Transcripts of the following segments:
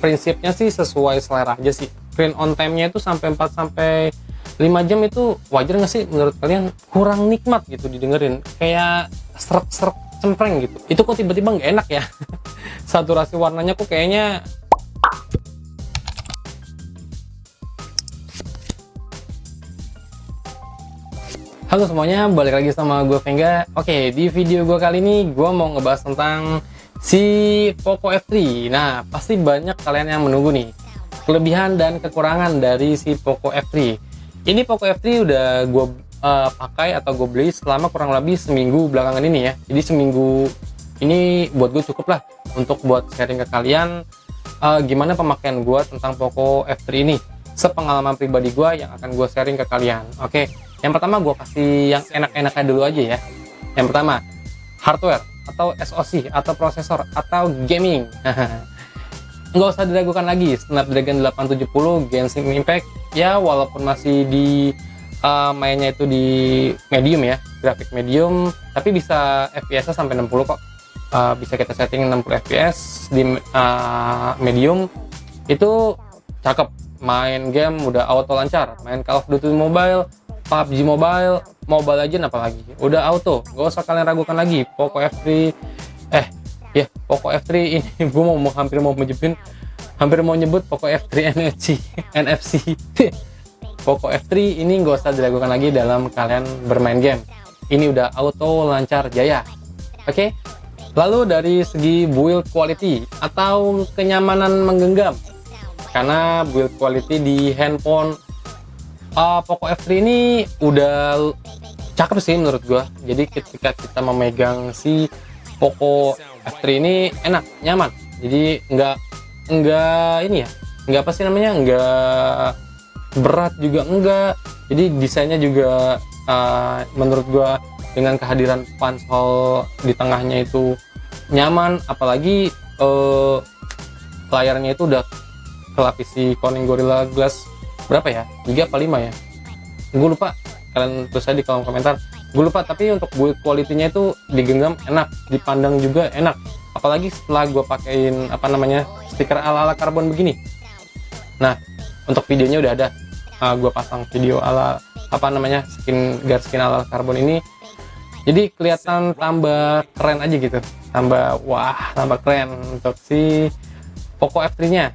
prinsipnya sih sesuai selera aja sih. Screen on time-nya itu sampai 4 sampai 5 jam itu wajar nggak sih menurut kalian? Kurang nikmat gitu didengerin, kayak serak-serak cempreng gitu. Itu kok tiba-tiba nggak enak ya? Saturasi warnanya kok kayaknya Halo semuanya, balik lagi sama gue Vengga. Oke, di video gue kali ini gue mau ngebahas tentang si Poco F3. Nah, pasti banyak kalian yang menunggu nih kelebihan dan kekurangan dari si Poco F3. Ini Poco F3 udah gue pakai atau gue beli selama kurang lebih seminggu belakangan ini ya. Jadi seminggu ini buat gue cukup lah untuk buat sharing ke kalian gimana pemakaian gue tentang Poco F3 ini, sepengalaman pribadi gue yang akan gue sharing ke kalian. Oke, yang pertama gue kasih yang enak-enaknya dulu aja ya. Yang pertama, hardware atau SoC atau prosesor atau gaming. Nggak usah diragukan lagi, Snapdragon 870 Genshin Impact ya, walaupun masih di mainnya itu di medium ya, grafik medium, tapi bisa FPS-nya sampai 60 kok. Bisa kita setting 60 FPS di medium, itu cakep. Main game udah auto lancar, main Call of Duty Mobile, PUBG Mobile, Mobile Legends apalagi udah auto, gak usah kalian ragukan lagi. Poco F3 Poco F3 ini gue hampir mau nyebut Poco F3 NFC. Poco F3 ini gak usah diragukan lagi dalam kalian bermain game, ini udah auto lancar jaya. Oke, lalu dari segi build quality atau kenyamanan menggenggam, karena build quality di handphone Poco F3 ini udah cakep sih menurut gua. Jadi ketika kita memegang si Poco F3 ini enak, nyaman. Jadi nggak ini ya, nggak apa sih namanya, nggak berat juga enggak. Jadi desainnya juga menurut gua dengan kehadiran punch hole di tengahnya itu nyaman. Apalagi layarnya itu udah kelapisi Corning Gorilla Glass berapa ya, 3 apa 5 ya, gue lupa, kalian tulis aja di kolom komentar, gue lupa. Tapi untuk build quality-nya itu digenggam enak, dipandang juga enak, apalagi setelah gue pakein stiker ala-ala karbon begini. Nah, untuk videonya udah ada, gue pasang video ala skin ala karbon ini, jadi kelihatan tambah keren aja gitu, tambah keren untuk si Poco F3 nya.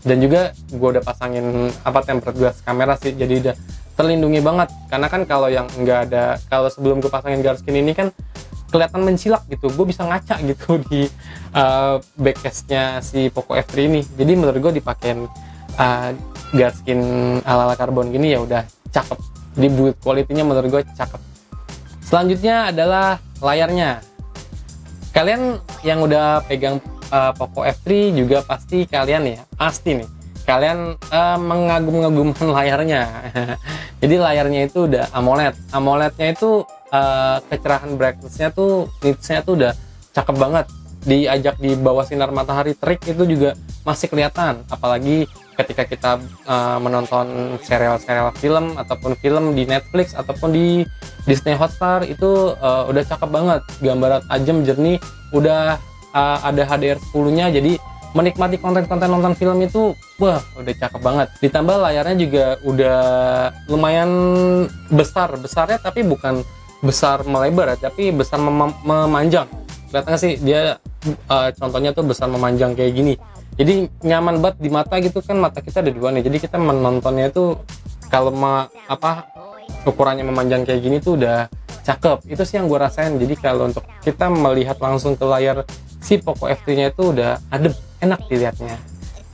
Dan juga gue udah pasangin tempered glass kamera sih, jadi udah terlindungi banget. Karena kan kalau yang nggak ada, kalau sebelum gue pasangin guard skin ini kan kelihatan mencilak gitu, gue bisa ngaca gitu di backcase-nya si Poco F3 ini. Jadi menurut gue dipakein guard skin ala-ala karbon gini ya udah cakep. Di build quality-nya menurut gue cakep. Selanjutnya adalah layarnya. Kalian yang udah pegang Poco F3 juga pasti kalian mengagum-agumkan layarnya. Jadi layarnya itu udah AMOLED-nya itu kecerahan brightness-nya tuh, nitsnya tuh udah cakep banget. Diajak di bawah sinar matahari terik itu juga masih kelihatan. Apalagi ketika kita menonton serial-serial film ataupun film di Netflix ataupun di Disney Hotstar, itu udah cakep banget. Gambar tajam, jernih, udah ada HDR 10-nya, jadi menikmati konten-konten nonton film itu udah cakep banget. Ditambah layarnya juga udah lumayan besarnya, tapi bukan besar melebar ya, tapi besar memanjang. Kelihatan sih dia contohnya tuh besar memanjang kayak gini, jadi nyaman banget di mata gitu kan. Mata kita ada dua nih, jadi kita menontonnya itu kalau ukurannya memanjang kayak gini tuh udah cakep. Itu sih yang gue rasain. Jadi kalau untuk kita melihat langsung ke layar si Poco F3 nya itu udah adem, enak dilihatnya.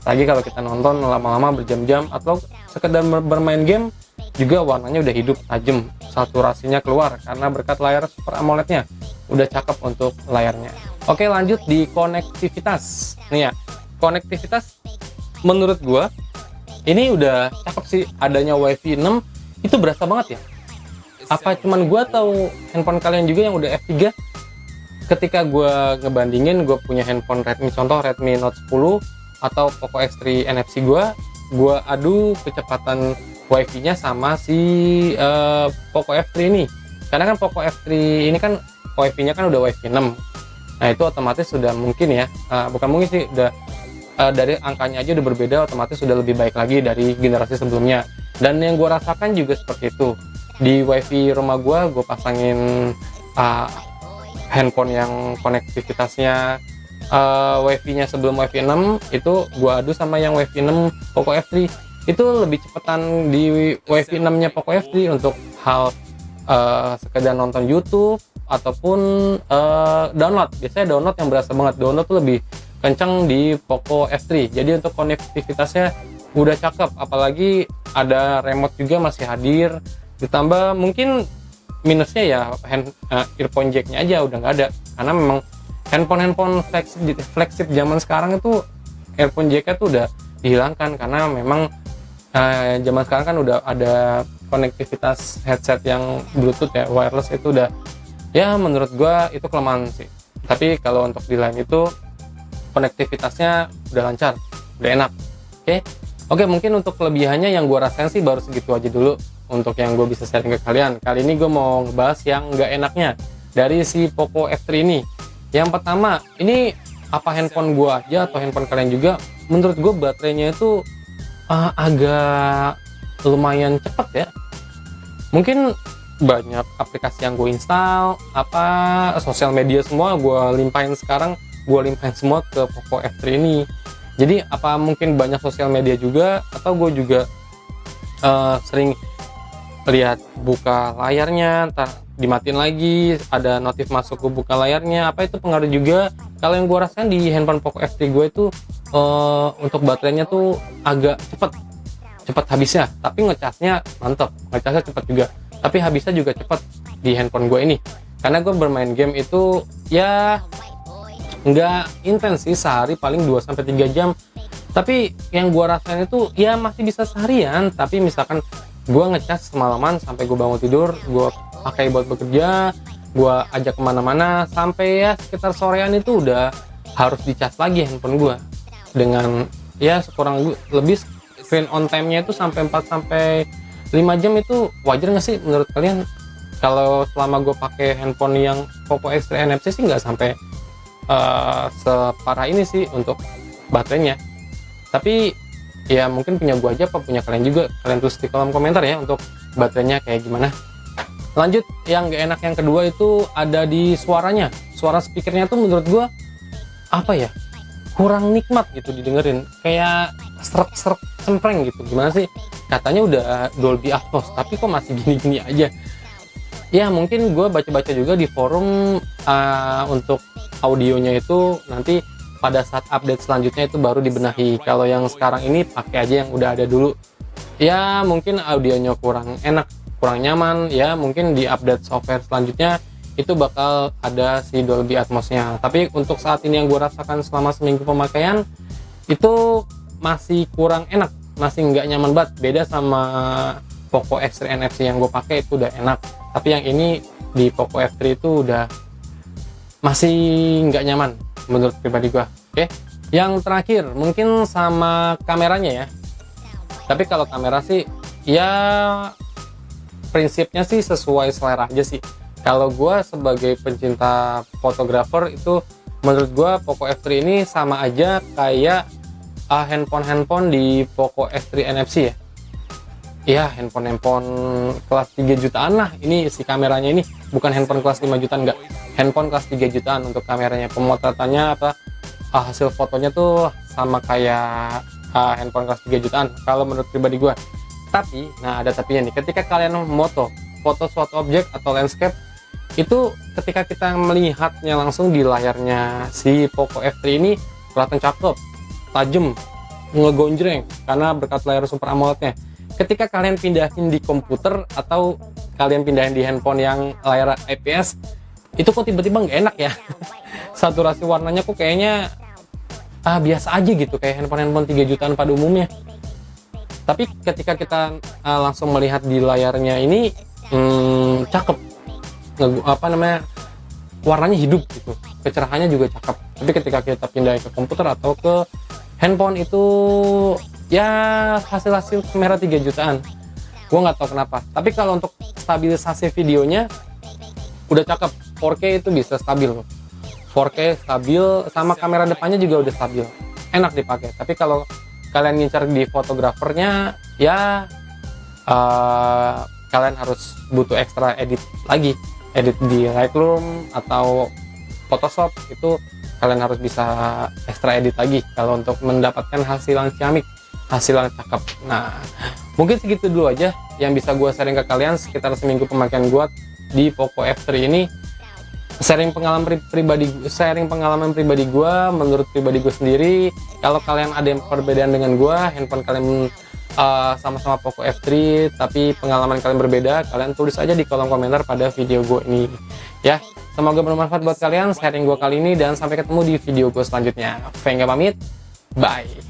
Lagi kalau kita nonton lama-lama berjam-jam atau sekedar bermain game juga, warnanya udah hidup, tajam, saturasinya keluar karena berkat layar Super AMOLED-nya. Udah cakep untuk layarnya. Oke, lanjut di konektivitas. Nih ya, konektivitas menurut gua ini udah cakep sih. Adanya WiFi 6 itu berasa banget ya. Apa cuman gua tahu handphone kalian juga yang udah F3? Ketika gue ngebandingin, gue punya handphone Redmi, contoh Redmi Note 10 atau Poco X3 NFC gue adu kecepatan Wi-Fi-nya sama si Poco F3 ini. Karena kan Poco F3 ini kan Wi-Fi-nya kan udah Wi-Fi 6. Nah itu otomatis sudah mungkin ya, bukan mungkin sih, udah dari angkanya aja udah berbeda, otomatis sudah lebih baik lagi dari generasi sebelumnya. Dan yang gue rasakan juga seperti itu. Di wifi rumah gue pasangin handphone yang konektivitasnya wifi-nya sebelum wifi 6 itu gue adu sama yang wifi 6 Poco F3. Itu lebih cepetan di wifi 6 nya Poco F3 untuk hal sekedar nonton YouTube ataupun download. Biasanya download yang berasa banget, download tuh lebih kencang di Poco F3. Jadi untuk konektivitasnya udah cakep, apalagi ada remote juga masih hadir. Ditambah mungkin minusnya ya earphone jacknya aja udah nggak ada, karena memang handphone flagship zaman sekarang itu earphone jacknya tuh udah dihilangkan, karena memang zaman sekarang kan udah ada konektivitas headset yang Bluetooth ya, wireless itu udah, ya menurut gua itu kelemahan sih. Tapi kalau untuk di lain itu konektivitasnya udah lancar, udah enak. Oke, mungkin untuk kelebihannya yang gue rasain sih baru segitu aja dulu untuk yang gue bisa sharing ke kalian. Kali ini gue mau ngebahas yang nggak enaknya dari si Poco F3 ini. Yang pertama, ini apa handphone gue aja atau handphone kalian juga, menurut gue baterainya itu agak lumayan cepet ya. Mungkin banyak aplikasi yang gue install, sosial media semua gue limpahin semua ke Poco F3 ini. Jadi apa mungkin banyak sosial media juga, atau gue juga sering lihat buka layarnya, ntar dimatiin lagi, ada notif masuk ke buka layarnya, apa itu pengaruh juga. Kalau yang gue rasain di handphone Poco F3 gue itu untuk baterainya tuh agak cepet habisnya, tapi ngecasnya mantep, ngecasnya cepet juga, tapi habisnya juga cepet di handphone gue ini. Karena gue bermain game itu ya nggak intens sih, sehari paling 2-3 jam. Tapi yang gue rasain itu ya masih bisa seharian, tapi misalkan gue ngecas semalaman sampai gue bangun tidur, gue pakai buat bekerja, gue ajak kemana-mana, sampai ya sekitar sorean itu udah harus dicas lagi handphone gue. Dengan ya kurang lebih screen on time-nya itu sampai 4-5 jam. Itu wajar nggak sih menurut kalian? Kalau selama gue pakai handphone yang Poco X3 NFC sih nggak sampai separah ini sih untuk baterainya. Tapi ya mungkin punya gue aja apa punya kalian juga, kalian tulis di kolom komentar ya untuk baterainya kayak gimana. Lanjut, yang gak enak yang kedua itu ada di suaranya. Suara speakernya tuh menurut gue kurang nikmat gitu didengerin, kayak serak-serak cempreng gitu. Gimana sih, katanya udah Dolby Atmos tapi kok masih gini-gini aja. Ya mungkin gue baca-baca juga di forum untuk audionya itu nanti pada saat update selanjutnya itu baru dibenahi. Kalau yang sekarang ini pakai aja yang udah ada dulu. Ya mungkin audionya kurang enak, kurang nyaman, ya mungkin di update software selanjutnya itu bakal ada si Dolby Atmos-nya. Tapi untuk saat ini yang gue rasakan selama seminggu pemakaian itu masih kurang enak, masih nggak nyaman banget. Beda sama Poco X3 NFC yang gue pakai itu udah enak, tapi yang ini di Poco F3 itu udah masih nggak nyaman menurut pribadi gue. Yang terakhir mungkin sama kameranya ya. Tapi kalau kamera sih ya prinsipnya sih sesuai selera aja sih. Kalau gue sebagai pencinta fotografer itu menurut gue Poco F3 ini sama aja kayak handphone di Poco F3 NFC ya. Ya handphone kelas 3 jutaan lah ini si kameranya ini, bukan handphone kelas 5 jutaan, enggak, handphone kelas 3 jutaan untuk kameranya. Pemotretannya hasil fotonya tuh sama kayak handphone kelas 3 jutaan kalau menurut pribadi gue. Tapi ada tapinya nih, ketika kalian foto suatu objek atau landscape itu, ketika kita melihatnya langsung di layarnya si Poco F3 ini kelihatan cakep, tajam, ngegonjreng karena berkat layar Super AMOLED-nya. Ketika kalian pindahin di komputer atau kalian pindahin di handphone yang layar IPS, itu kok tiba-tiba nggak enak ya. Saturasi warnanya kok kayaknya biasa aja gitu, kayak handphone 3 jutaan pada umumnya. Tapi ketika kita langsung melihat di layarnya ini cakep, warnanya hidup gitu, kecerahannya juga cakep. Tapi ketika kita pindah ke komputer atau ke handphone itu ya hasil kamera 3 jutaan, gue nggak tahu kenapa. Tapi kalau untuk stabilisasi videonya udah cakep, 4K itu bisa stabil, 4K stabil, sama kamera depannya juga udah stabil. enak dipakai. Tapi kalau kalian ngincar di fotografernya, ya kalian harus butuh ekstra edit lagi, edit di Lightroom atau Photoshop, itu kalian harus bisa ekstra edit lagi kalau untuk mendapatkan hasil yang ciamik, hasil yang cakep. Nah, mungkin segitu dulu aja yang bisa gue sharing ke kalian sekitar seminggu pemakaian gue di Poco F3 ini. Sharing pengalaman pribadi gue, menurut pribadi gue sendiri. Kalau kalian ada yang perbedaan dengan gue, handphone kalian sama-sama Poco F3 tapi pengalaman kalian berbeda, kalian tulis aja di kolom komentar pada video gue ini ya. Semoga bermanfaat buat kalian sharing gue kali ini, dan sampai ketemu di video gue selanjutnya. Venga pamit, bye.